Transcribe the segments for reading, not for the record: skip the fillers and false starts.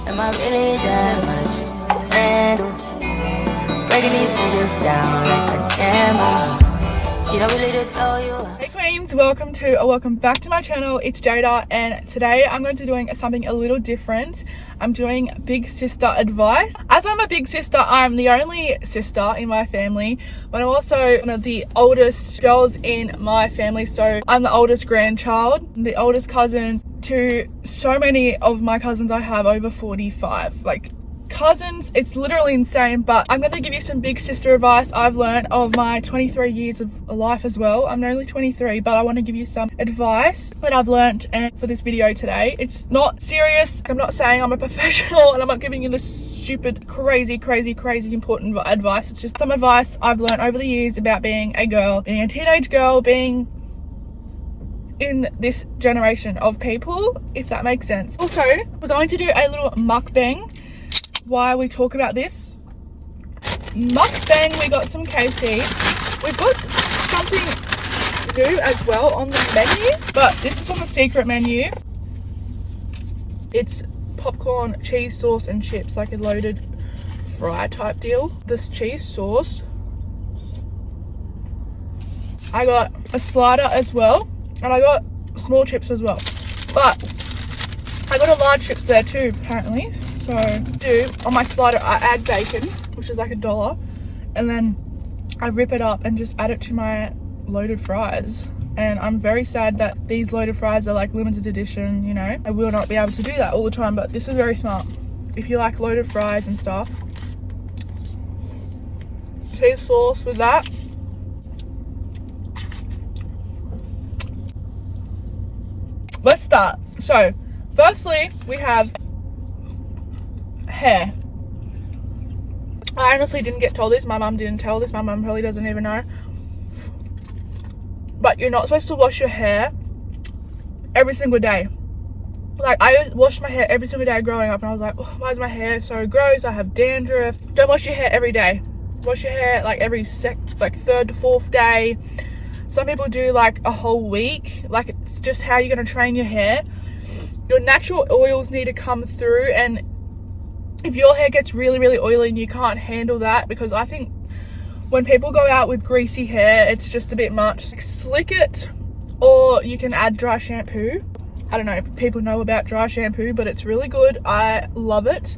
Am I really that much to handle? Breaking these niggas down like a camel. You don't really know you are. Hey queens, welcome back to my channel. It's Jada, and today I'm going to be doing something a little different. I'm doing big sister advice. As I'm a big sister, I'm the only sister in my family, but I'm also one of the oldest girls in my family. So I'm the oldest grandchild, the oldest cousin to so many of my cousins. I have over 45 cousins. It's literally insane, but I'm going to give you some big sister advice I've learned of my 23 years of life as well. I'm only 23, but I want to give you some advice that I've learned and for this video today. It's not serious. I'm not saying I'm a professional and I'm not giving you this stupid, crazy important advice. It's just some advice I've learned over the years about being a girl, being a teenage girl, being in this generation of people, if that makes sense. Also, we're going to do a little mukbang. Why we talk about this mukbang, we got some KFC. We've got something new as well on the menu, but this is on the secret menu. It's popcorn, cheese sauce and chips, like a loaded fry type deal. This cheese sauce, I got a slider as well, and I got small chips as well, but I got a large chips there too apparently. So on my slider I add bacon, which is like $1, and then I rip it up and just add it to my loaded fries. And I'm very sad that these loaded fries are like limited edition, you know. I will not be able to do that all the time, but this is very smart. If you like loaded fries and stuff, cheese sauce with that. Let's start. So firstly, we have hair. I honestly didn't get told this. My mum didn't tell this. My mum probably doesn't even know. But you're not supposed to wash your hair every single day. Like, I washed my hair every single day growing up, and I was like, oh, why is my hair so gross? I have dandruff. Don't wash your hair every day. Wash your hair like every third to fourth day. Some people do like a whole week. Like, it's just how you're gonna train your hair. Your natural oils need to come through, and if your hair gets really oily and you can't handle that, because I think when people go out with greasy hair, it's just a bit much. Like, slick it, or you can add dry shampoo. I don't know if people know about dry shampoo, but it's really good. I love it.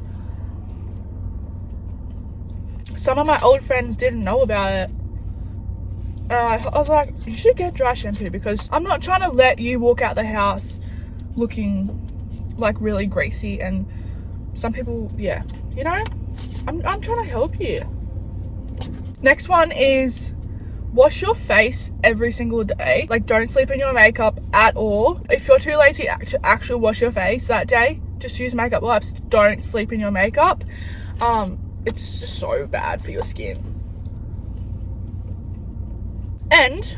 Some of my old friends didn't know about it. I was like, you should get dry shampoo, because I'm not trying to let you walk out the house looking like really greasy. And some people, yeah, you know, I'm trying to help you. Next one is wash your face every single day. Like, don't sleep in your makeup at all. If you're too lazy to actually wash your face that day, just use makeup wipes. Don't sleep in your makeup. It's just so bad for your skin. And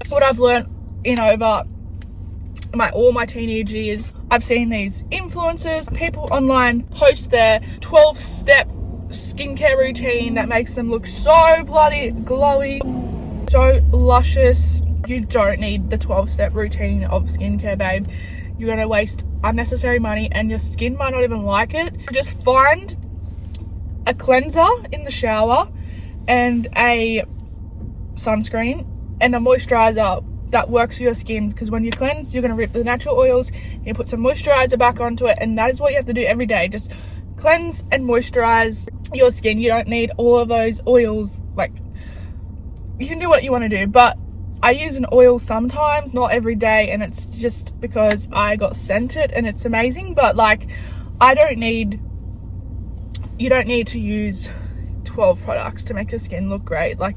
what I've learned over all my teenage years, I've seen these influencers, people online post their 12-step skincare routine that makes them look so bloody glowy, so luscious. You don't need the 12-step routine of skincare, babe. You're gonna waste unnecessary money and your skin might not even like it. Just find a cleanser in the shower and a sunscreen and a moisturizer that works for your skin, because when you cleanse, you're going to rip the natural oils, you put some moisturizer back onto it, and that is what you have to do every day. Just cleanse and moisturize your skin. You don't need all of those oils. Like, you can do what you want to do, but I use an oil sometimes, not every day, and it's just because I got sent it and it's amazing. But like, you don't need to use 12 products to make your skin look great. Like,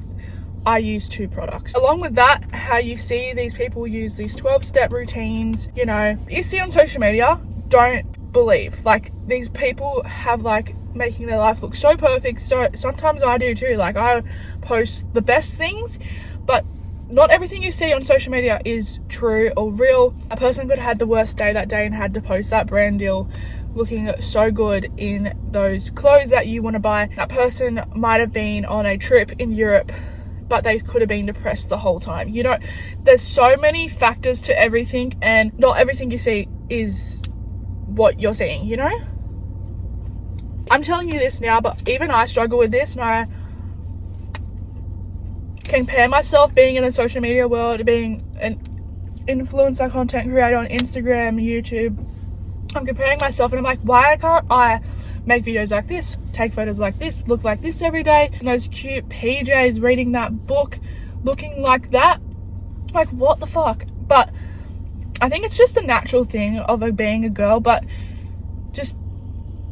I use 2 products. Along with that, how you see these people use these 12-step routines, you know, you see on social media, don't believe. Like, these people have like making their life look so perfect. So sometimes I do too. Like, I post the best things, but not everything you see on social media is true or real. A person could have had the worst day that day and had to post that brand deal looking so good in those clothes that you want to buy. That person might have been on a trip in Europe, but they could have been depressed the whole time. You know, there's so many factors to everything, and not everything you see is what you're seeing, you know? I'm telling you this now, but even I struggle with this, and I compare myself being in the social media world, being an influencer, content creator on Instagram, YouTube. I'm comparing myself, and I'm like, why can't I make videos like this, take photos like this, look like this every day, and those cute PJs, reading that book, looking like that? Like, what the fuck? But I think it's just a natural thing of being a girl, but just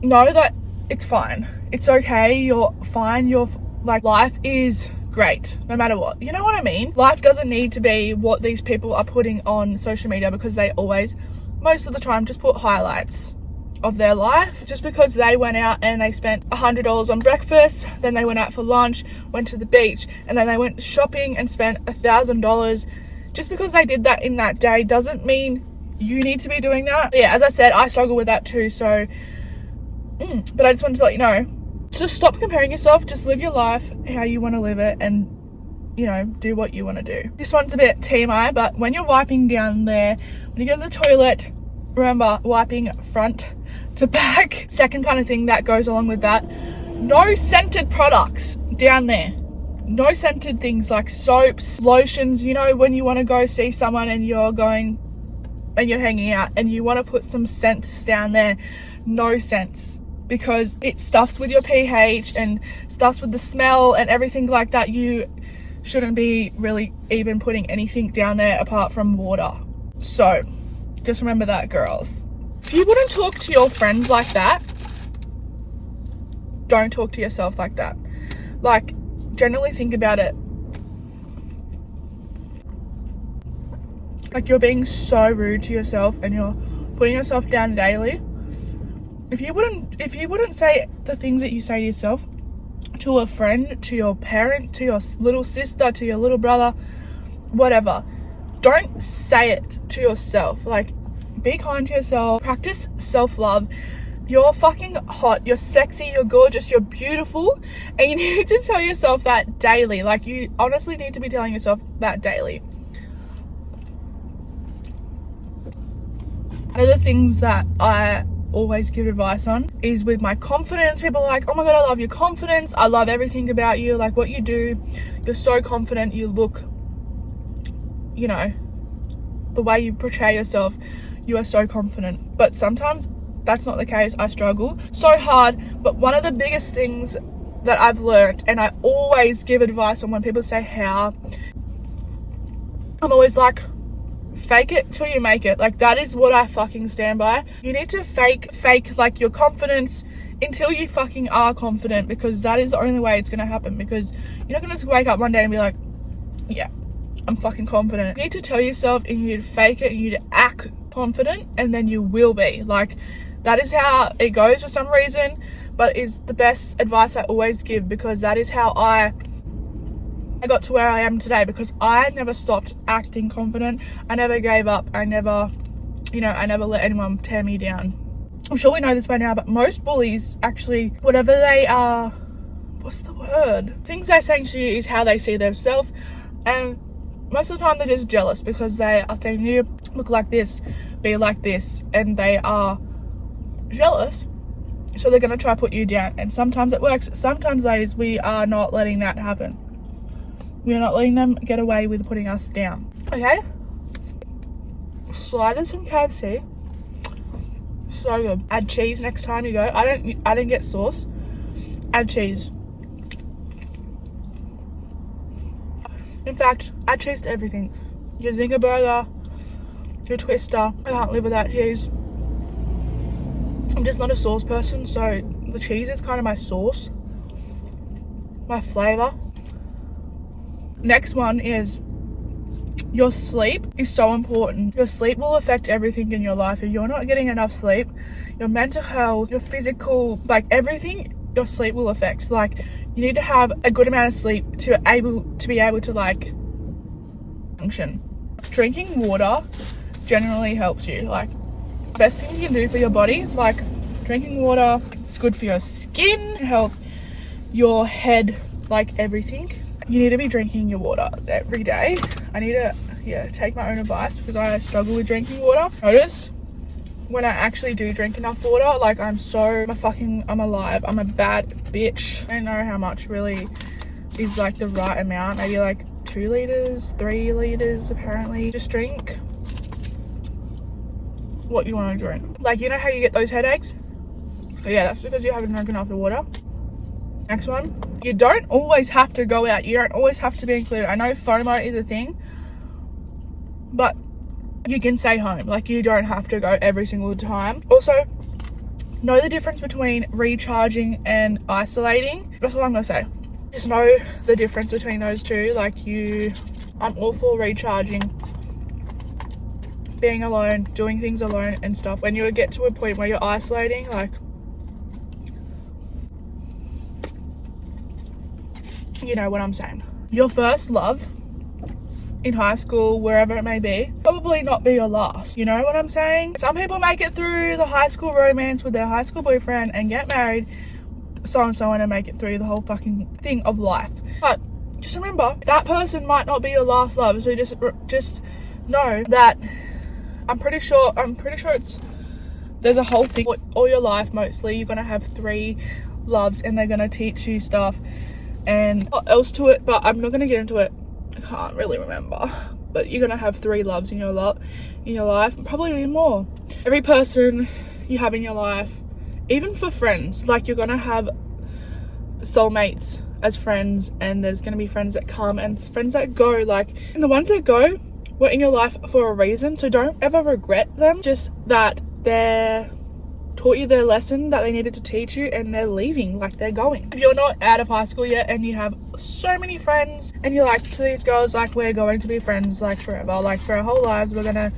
know that it's fine. It's okay. You're fine. You're like, life is great no matter what. You know what I mean? Life doesn't need to be what these people are putting on social media, because they always, most of the time, just put highlights of their life. Just because they went out and they spent $100 on breakfast, then they went out for lunch, went to the beach, and then they went shopping and spent $1,000. Just because they did that in that day doesn't mean you need to be doing that. But yeah, as I said, I struggle with that too. So, but I just wanted to let you know, just stop comparing yourself. Just live your life how you want to live it, and, you know, do what you want to do. This one's a bit TMI, but when you're wiping down there, when you go to the toilet, remember, wiping front to back. Second kind of thing that goes along with that, no scented products down there. No scented things like soaps, lotions. You know, when you want to go see someone and you're going and you're hanging out and you want to put some scents down there, no scents, because it stuffs with your pH and stuffs with the smell and everything like that. You shouldn't be really even putting anything down there apart from water. So just remember that, girls. If you wouldn't talk to your friends like that, don't talk to yourself like that. Like, generally think about it. Like, you're being so rude to yourself and you're putting yourself down daily. If you wouldn't say the things that you say to yourself to a friend, to your parent, to your little sister, to your little brother, whatever, don't say it to yourself. Like, be kind to yourself. Practice self-love. You're fucking hot, you're sexy, you're gorgeous, you're beautiful, and you need to tell yourself that daily. Like, you honestly need to be telling yourself that daily. One of the things that I always give advice on is with my confidence. People are like, oh my god, I love your confidence, I love everything about you, like what you do, you're so confident, you look, you know, the way you portray yourself, you are so confident. But sometimes that's not the case. I struggle so hard. But one of the biggest things that I've learned, and I always give advice on when people say how, I'm always like, fake it till you make it. Like, that is what I fucking stand by. You need to fake like your confidence until you fucking are confident, because that is the only way it's going to happen. Because you're not going to just wake up one day and be like, yeah, I'm fucking confident. You need to tell yourself, and you need to fake it, and you need to act confident, and then you will be. Like, that is how it goes for some reason, but it's the best advice I always give, because that is how I got to where I am today, because I never stopped acting confident. I never gave up. I never let anyone tear me down. I'm sure we know this by now, but most bullies actually, whatever they are, what's the word? Things they're saying to you is how they see themselves, and most of the time they're just jealous because they are saying you look like this, be like this, and they are jealous, so they're going to try to put you down. And sometimes it works, but sometimes, ladies, we are not letting that happen. We are not letting them get away with putting us down. Okay, sliders from KFC, so good. Add cheese next time you go. I didn't get sauce. Add cheese. In fact, add cheese to everything. Your Zinger burger, your Twister. I can't live without cheese. I'm just not a sauce person, so the cheese is kind of my sauce, my flavor. Next one is your sleep is so important. Your sleep will affect everything in your life. If you're not getting enough sleep, your mental health, your physical, like everything, your sleep will affect. Like, you need to have a good amount of sleep to be able to like function. Drinking water generally helps you. Like, best thing you can do for your body, like drinking water. It's good for your skin, health, your head, like everything. You need to be drinking your water every day. I need to take my own advice, because I struggle with drinking water. Notice when I actually do drink enough water. Like, I'm alive. I'm a bad bitch. I don't know how much really is like the right amount. Maybe like 2 liters, 3 liters apparently. Just drink what you want to drink. Like, you know how you get those headaches? But yeah, that's because you haven't drunk enough water. Next one. You don't always have to go out. You don't always have to be included. I know FOMO is a thing, but you can stay home. Like, you don't have to go every single time. Also, know the difference between recharging and isolating. That's what I'm gonna say. Just know the difference between those two. Like, I'm all for recharging, being alone, doing things alone and stuff. When you get to a point where you're isolating, like, you know what I'm saying. Your first love in high school, wherever it may be, probably not be your last. You know what I'm saying? Some people make it through the high school romance with their high school boyfriend and get married, so and so on, and make it through the whole fucking thing of life. But just remember, that person might not be your last love. So just know that I'm pretty sure there's a whole thing all your life. Mostly you're gonna have 3 loves and they're gonna teach you stuff and what else to it, but I'm not gonna get into it. I can't really remember, but you're gonna have 3 loves in your life, probably even more. Every person you have in your life, even for friends, like, you're gonna have soulmates as friends, and there's gonna be friends that come and friends that go. Like, and the ones that go were in your life for a reason, so don't ever regret them. Just that they're taught you their lesson that they needed to teach you, and they're leaving, like, they're going. If you're not out of high school yet and you have so many friends and you're like to these girls, like, we're going to be friends like forever, like for our whole lives, we're gonna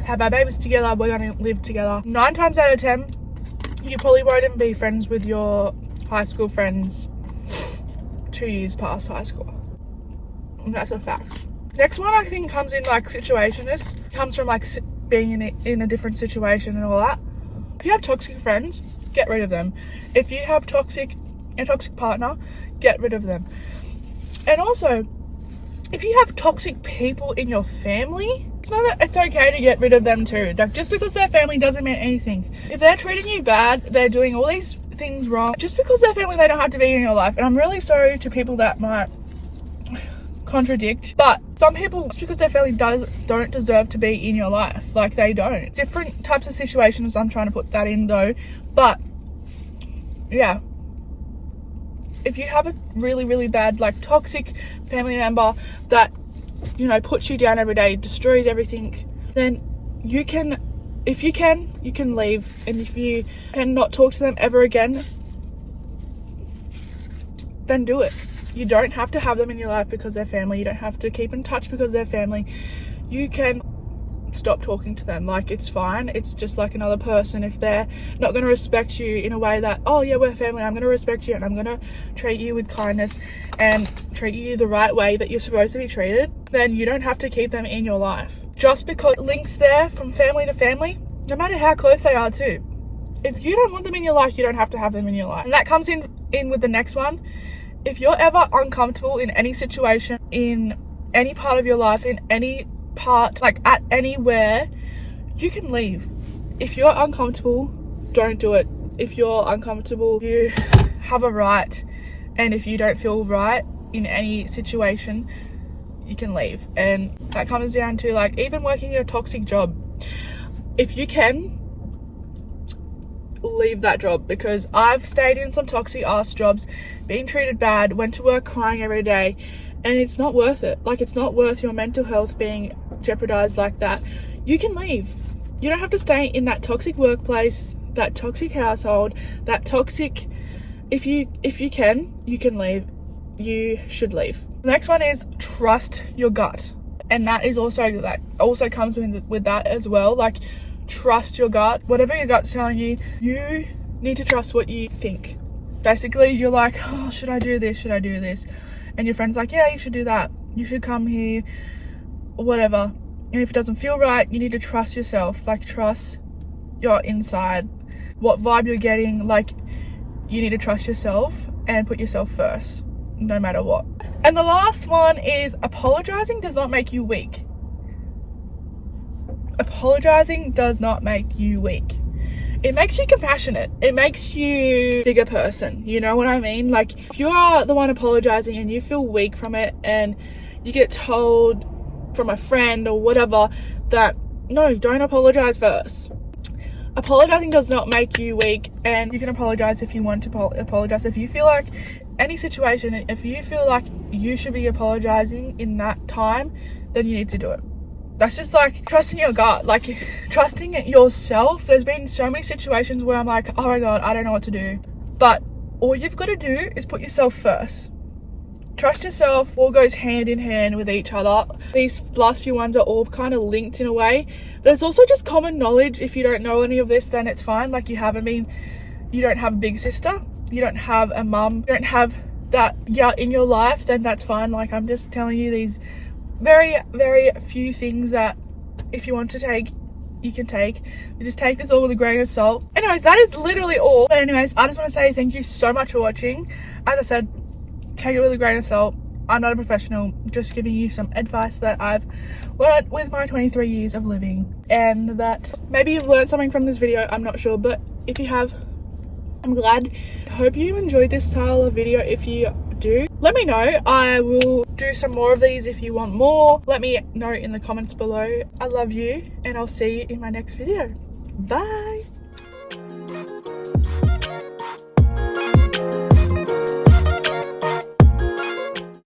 have our babies together, we're gonna live together, 9 times out of 10 you probably won't even be friends with your high school friends 2 years past high school. And that's a fact. Next one, I think, comes in like situationness. Comes from like being in a different situation and all that. If you have toxic friends, get rid of them. If you have a toxic partner, get rid of them. And also, if you have toxic people in your family, it's okay to get rid of them too. Like, just because they're family doesn't mean anything. If they're treating you bad, they're doing all these things wrong, just because they're family, they don't have to be in your life. And I'm really sorry to people that might contradict, but some people, just because their family don't deserve to be in your life. Like, they don't. Different types of situations, I'm trying to put that in though. But yeah, if you have a really, really bad, like, toxic family member that, you know, puts you down every day, destroys everything, then you can leave. And if you cannot talk to them ever again, then do it. You don't have to have them in your life because they're family. You don't have to keep in touch because they're family. You can stop talking to them. Like, it's fine. It's just like another person. If they're not going to respect you in a way that, oh yeah, we're family, I'm going to respect you and I'm going to treat you with kindness and treat you the right way that you're supposed to be treated, then you don't have to keep them in your life. Just because links there from family to family, no matter how close they are too. If you don't want them in your life, you don't have to have them in your life. And that comes in with the next one. If you're ever uncomfortable in any situation, in any part of your life, in any part, like at anywhere, you can leave. If you're uncomfortable, don't do it. If you're uncomfortable, you have a right. And if you don't feel right in any situation, you can leave. And that comes down to, like, even working a toxic job. If you can, leave that job, because I've stayed in some toxic ass jobs, being treated bad, went to work crying every day, and it's not worth it. Like, it's not worth your mental health being jeopardized like that. You can leave. You don't have to stay in that toxic workplace, that toxic household, that toxic. If you can, you can leave. You should leave. The next one is trust your gut, and that also comes with that as well. Like, trust your gut. Whatever your gut's telling you, you need to trust what you think. Basically, you're like, oh, should I do this? Should I do this? And your friend's like, yeah, you should do that. You should come here, or whatever. And if it doesn't feel right, you need to trust yourself. Like, trust your inside. What vibe you're getting, like, you need to trust yourself and put yourself first, no matter what. And the last one is apologizing does not make you weak. apologizing does not make you weak. It makes you compassionate. It makes you a bigger person. You know what I mean? Like, if you are the one apologizing and you feel weak from it, and you get told from a friend or whatever that, no, don't apologize first. Apologizing does not make you weak, and you can apologize if you want to apologize. If you feel like any situation, if you feel like you should be apologizing in that time, then you need to do it. That's just like trusting your gut, like trusting yourself. There's been so many situations where I'm like, oh my God, I don't know what to do. But all you've got to do is put yourself first. Trust yourself. All goes hand in hand with each other. These last few ones are all kind of linked in a way, but it's also just common knowledge. If you don't know any of this, then it's fine. Like, you don't have a big sister, you don't have a mum, you don't have that in your life, then that's fine. Like, I'm just telling you these very, very few things that if you want to take, you can take. You just take this all with a grain of salt. Anyways, that is literally all. But anyways, I just want to say thank you so much for watching. As I said, take it with a grain of salt. I'm not a professional, just giving you some advice that I've learned with my 23 years of living, and that maybe you've learned something from this video. I'm not sure, but if you have, I'm glad. I hope you enjoyed this style of video. If you do, let me know. I will do some more of these if you want more. Let me know in the comments below. I love you, and I'll see you in my next video. Bye.